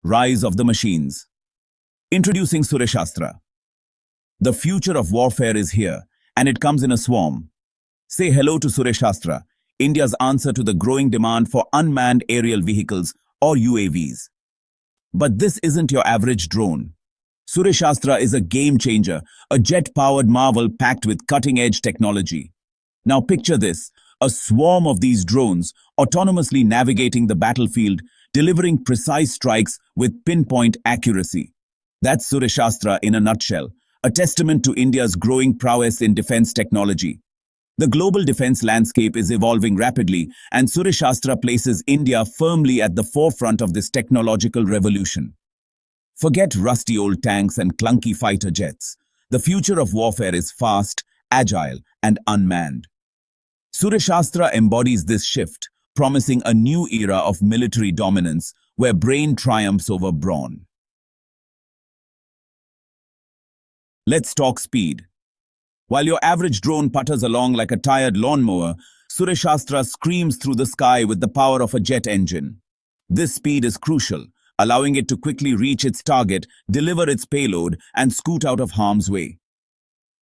Rise of the Machines. Introducing Sureshastra. The future of warfare is here, and it comes in a swarm. Say hello to Sureshastra, India's answer to the growing demand for unmanned aerial vehicles or UAVs. But this isn't your average drone. Sureshastra is a game changer, a jet-powered marvel packed with cutting-edge technology. Now picture this, a swarm of these drones autonomously navigating the battlefield, delivering precise strikes with pinpoint accuracy. That's Sureshastra in a nutshell, a testament to India's growing prowess in defense technology. The global defense landscape is evolving rapidly, and Sureshastra places India firmly at the forefront of this technological revolution. Forget rusty old tanks and clunky fighter jets. The future of warfare is fast, agile, and unmanned. Sureshastra embodies this shift, promising a new era of military dominance where brain triumphs over brawn. Let's talk speed. While your average drone putters along like a tired lawnmower, Sureshastra screams through the sky with the power of a jet engine. This speed is crucial, allowing it to quickly reach its target, deliver its payload, and scoot out of harm's way.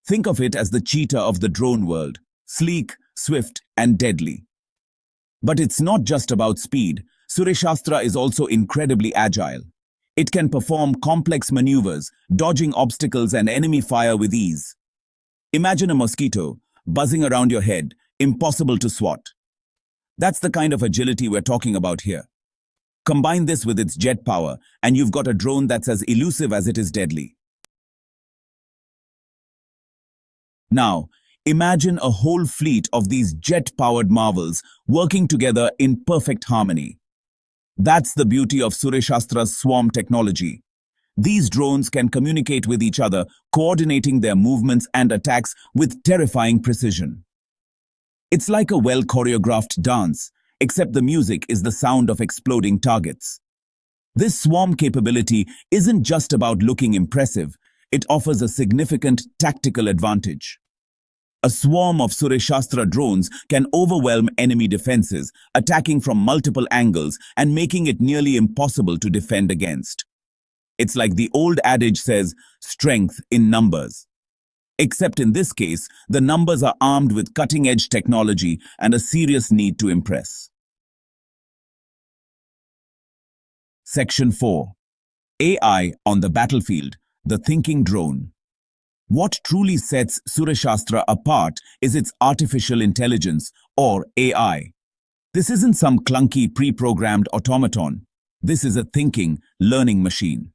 Think of it as the cheetah of the drone world, sleek, swift, and deadly. But it's not just about speed. Sureshastra is also incredibly agile. It can perform complex maneuvers, dodging obstacles and enemy fire with ease. Imagine a mosquito buzzing around your head, impossible to swat. That's the kind of agility we're talking about here. Combine this with its jet power, and you've got a drone that's as elusive as it is deadly. Now, imagine a whole fleet of these jet-powered marvels working together in perfect harmony. That's the beauty of Sureshastra's swarm technology. These drones can communicate with each other, coordinating their movements and attacks with terrifying precision. It's like a well-choreographed dance, except the music is the sound of exploding targets. This swarm capability isn't just about looking impressive, it offers a significant tactical advantage. A swarm of Sureshastra drones can overwhelm enemy defenses, attacking from multiple angles and making it nearly impossible to defend against. It's like the old adage says, strength in numbers. Except in this case, the numbers are armed with cutting-edge technology and a serious need to impress. Section 4. AI on the battlefield, the thinking drone. What truly sets Sureshastra apart is its artificial intelligence, or AI. This isn't some clunky pre-programmed automaton. This is a thinking, learning machine.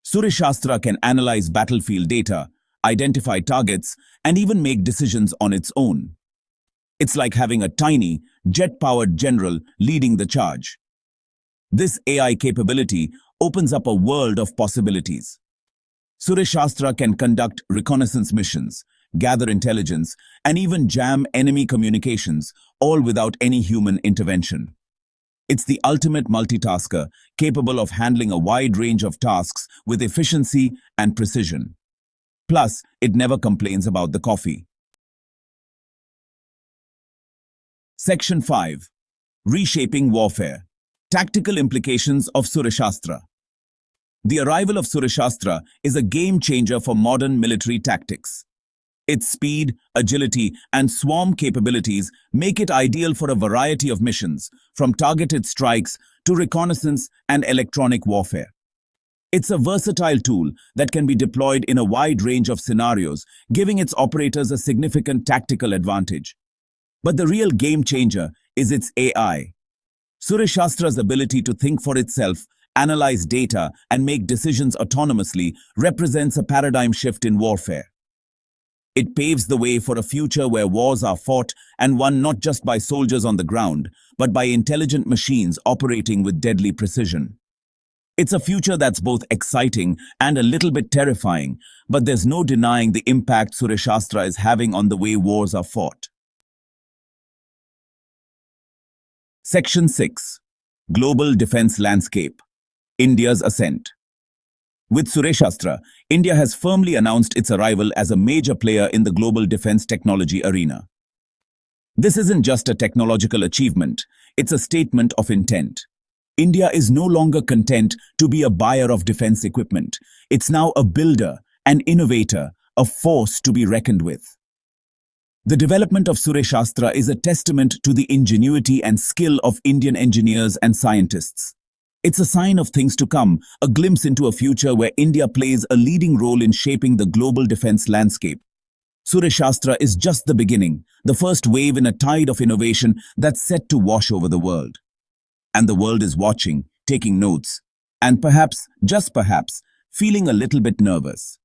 Sureshastra can analyze battlefield data, identify targets, and even make decisions on its own. It's like having a tiny, jet-powered general leading the charge. This AI capability opens up a world of possibilities. Sureshastra can conduct reconnaissance missions, gather intelligence, and even jam enemy communications, all without any human intervention. It's the ultimate multitasker, capable of handling a wide range of tasks with efficiency and precision. Plus, it never complains about the coffee. Section 5. Reshaping warfare. Tactical implications of Sureshastra. The arrival of Sureshastra is a game changer for modern military tactics. Its speed, agility, and swarm capabilities make it ideal for a variety of missions, from targeted strikes to reconnaissance and electronic warfare. It's a versatile tool that can be deployed in a wide range of scenarios, giving its operators a significant tactical advantage. But the real game changer is its AI. Sureshastra's ability to think for itself, analyze data, and make decisions autonomously represents a paradigm shift in warfare. It paves the way for a future where wars are fought and won not just by soldiers on the ground, but by intelligent machines operating with deadly precision. It's a future that's both exciting and a little bit terrifying, but there's no denying the impact Sureshastra is having on the way wars are fought. Section 6. Global Defense Landscape. India's Ascent. With Sureshastra, India has firmly announced its arrival as a major player in the global defense technology arena. This isn't just a technological achievement, it's a statement of intent. India is no longer content to be a buyer of defense equipment. It's now a builder, an innovator, a force to be reckoned with. The development of Sureshastra is a testament to the ingenuity and skill of Indian engineers and scientists. It's a sign of things to come, a glimpse into a future where India plays a leading role in shaping the global defense landscape. Sureshastra is just the beginning, the first wave in a tide of innovation that's set to wash over the world. And the world is watching, taking notes, and perhaps, just perhaps, feeling a little bit nervous.